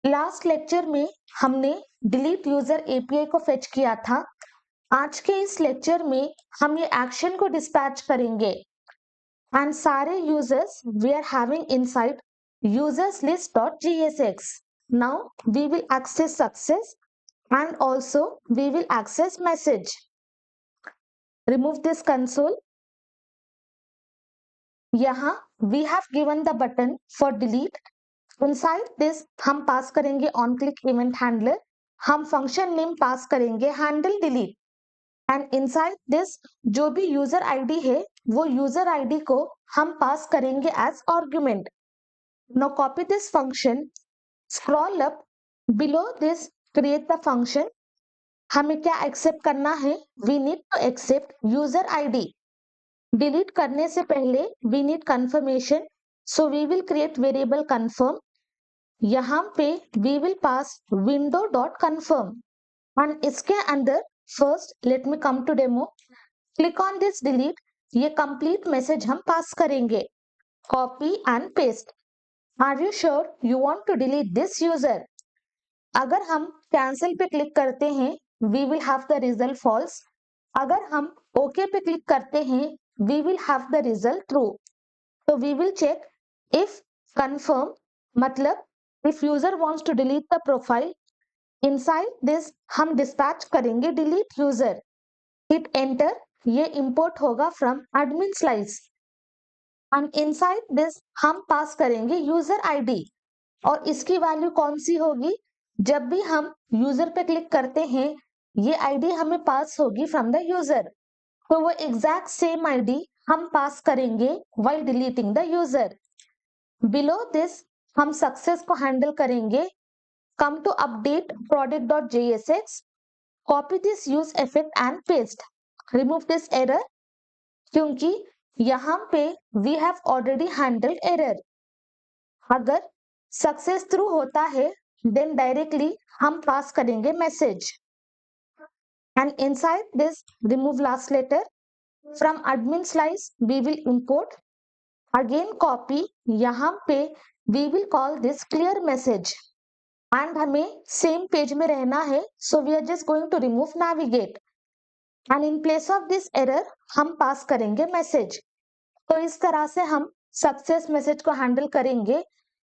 Last lecture में हमने delete user API को फेच किया था। आज के इस लेक्चर में हम ये एक्शन को डिस्पैच करेंगे एंड सारे users we are having inside users list dot GSX. Now we will access success and also we will access message. Remove this console. यहाँ we have given the button for delete. Inside this हम pass करेंगे on click event handler. हम function name पास करेंगे handle delete. And inside this जो भी user ID है वो user ID को हम पास करेंगे as argument. Now copy this function. Scroll up below this. Create the function. हमें क्या एक्सेप्ट करना है? We need to accept user ID. Delete करने से पहले we need confirmation, so we will create variable confirm. यहाँ पे we will pass window dot confirm and इसके अंदर first let me come to demo. Click on this delete. ये complete message हम pass करेंगे। Copy and paste. Are you sure you want to delete this user? अगर हम cancel पे click करते हैं we will have the result false. अगर हम OK पे क्लिक करते हैं we will have the result true. So we will check if confirm मतलब if user wants to delete the profile. Inside this हम dispatch करेंगे delete user. Hit enter. ये import होगा from admin slice. And inside this हम pass करेंगे user ID. और इसकी value कौन सी होगी? जब भी हम यूजर पे क्लिक करते हैं ये आईडी हमें पास होगी फ्रॉम द यूजर, तो वो एग्जैक्ट सेम आईडी हम पास करेंगे while deleting the user. Below this हम सक्सेस को हैंडल करेंगे। Come to update product dot JSX, copy this use effect and paste, remove this error क्योंकि यहाँ पे we have already handled error. अगर success through होता है देन डायरेक्टली हम पास करेंगे message. And inside this remove last letter. From admin slice we will import, again copy, यहाँ पे we will call this clear message and हमें same page में रहना है, so we are just going to remove navigate and in place of this error हम pass करेंगे message। तो इस तरह से हम सक्सेस मैसेज को हैंडल करेंगे।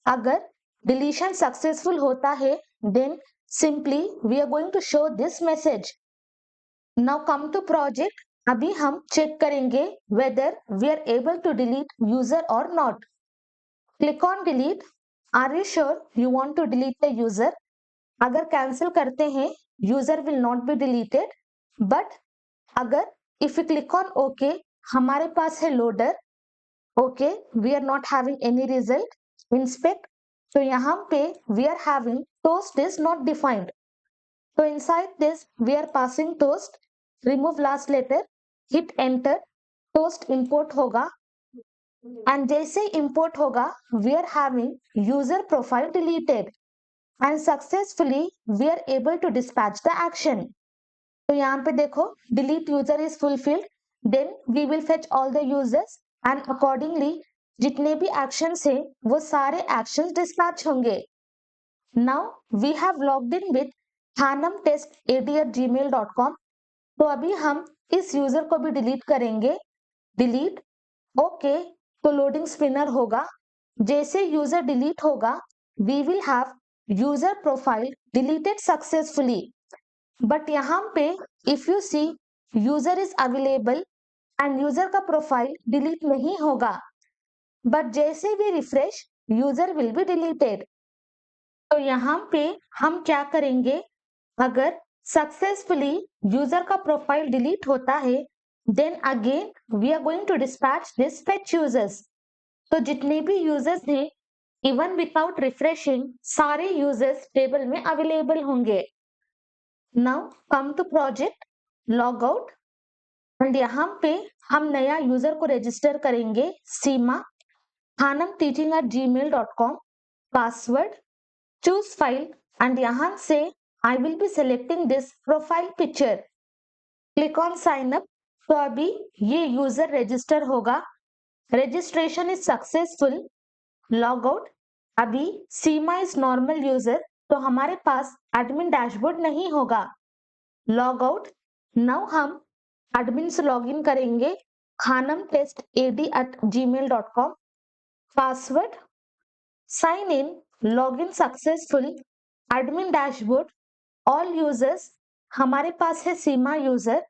अगर डिलीशन सक्सेसफुल होता है then simply we are going to show this message। Now come to project. अभी हम चेक करेंगे whether we are able to delete user or not. Click on delete. Are you sure you want to delete the user? अगर cancel करते हैं user will not be deleted. But अगर if we click on OK, हमारे पास है loader. OK, we are not having any result. Inspect. तो यहाँ पे we are having toast is not defined. So inside this we are passing toast. Remove last letter. Hit enter. Toast import होगा and जैसे import होगा we are having user profile deleted and successfully we are able to dispatch the action. तो यहाँ पे देखो delete user is fulfilled. Then we will fetch all the users and accordingly जितने भी actions हैं वो सारे actions dispatch होंगे। Now we have logged in with hanamtestad@gmail.com. तो अभी हम इस यूजर को भी डिलीट करेंगे। डिलीट ओके, तो लोडिंग स्पिनर होगा। जैसे यूजर डिलीट होगा we will have user profile deleted successfully. But यहाँ पे if you see user is available and user का प्रोफाइल डिलीट नहीं होगा, बट जैसे भी refresh user will be deleted. तो यहाँ पे हम क्या करेंगे? अगर सक्सेसफुली यूजर का प्रोफाइल डिलीट होता है then again we are going to dispatch this fetch users. तो जितने भी यूजर्स हैं इवन विदाउट रिफ्रेशिंग सारे यूजर्स टेबल में अवेलेबल होंगे। Now come to project, log out and यहाँ पे हम नया यूजर को रजिस्टर करेंगे। Seema hanamteaching@gmail.com, password, choose file and यहाँ से I will be selecting this profile picture. Click on sign up. तो अभी ये यूजर रजिस्टर होगा। Registration is successful. Log out. अभी सीमा इज नॉर्मल यूजर तो हमारे पास एडमिन डैशबोर्ड नहीं होगा। Log out. नाउ हम एडमिन से लॉग इन करेंगे khanamtestad@gmail.com। Password, sign in, log in successful, admin dashboard, all users, हमारे पास है Seema user.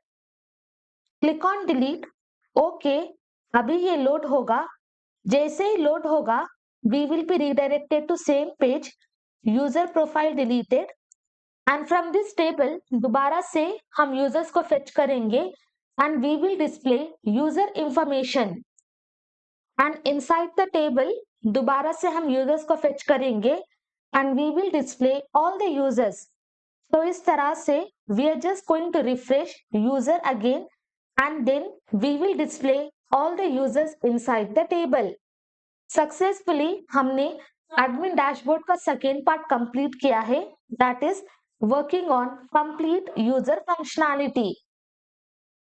Click on delete. Okay, अभी ये लोड होगा। जैसे ही लोड होगा we will be redirected to same page, user profile deleted. And from this table दोबारा से हम यूजर्स को फेच करेंगे and we will display user information. And inside the table दोबारा से हम यूजर्स को फेच करेंगे and we will display all the users. तो इस तरह से we are just going to refresh user again and then we will display all the users inside the table. Successfully हमने एडमिन डैशबोर्ड का second part complete किया है, that is working on complete user functionality.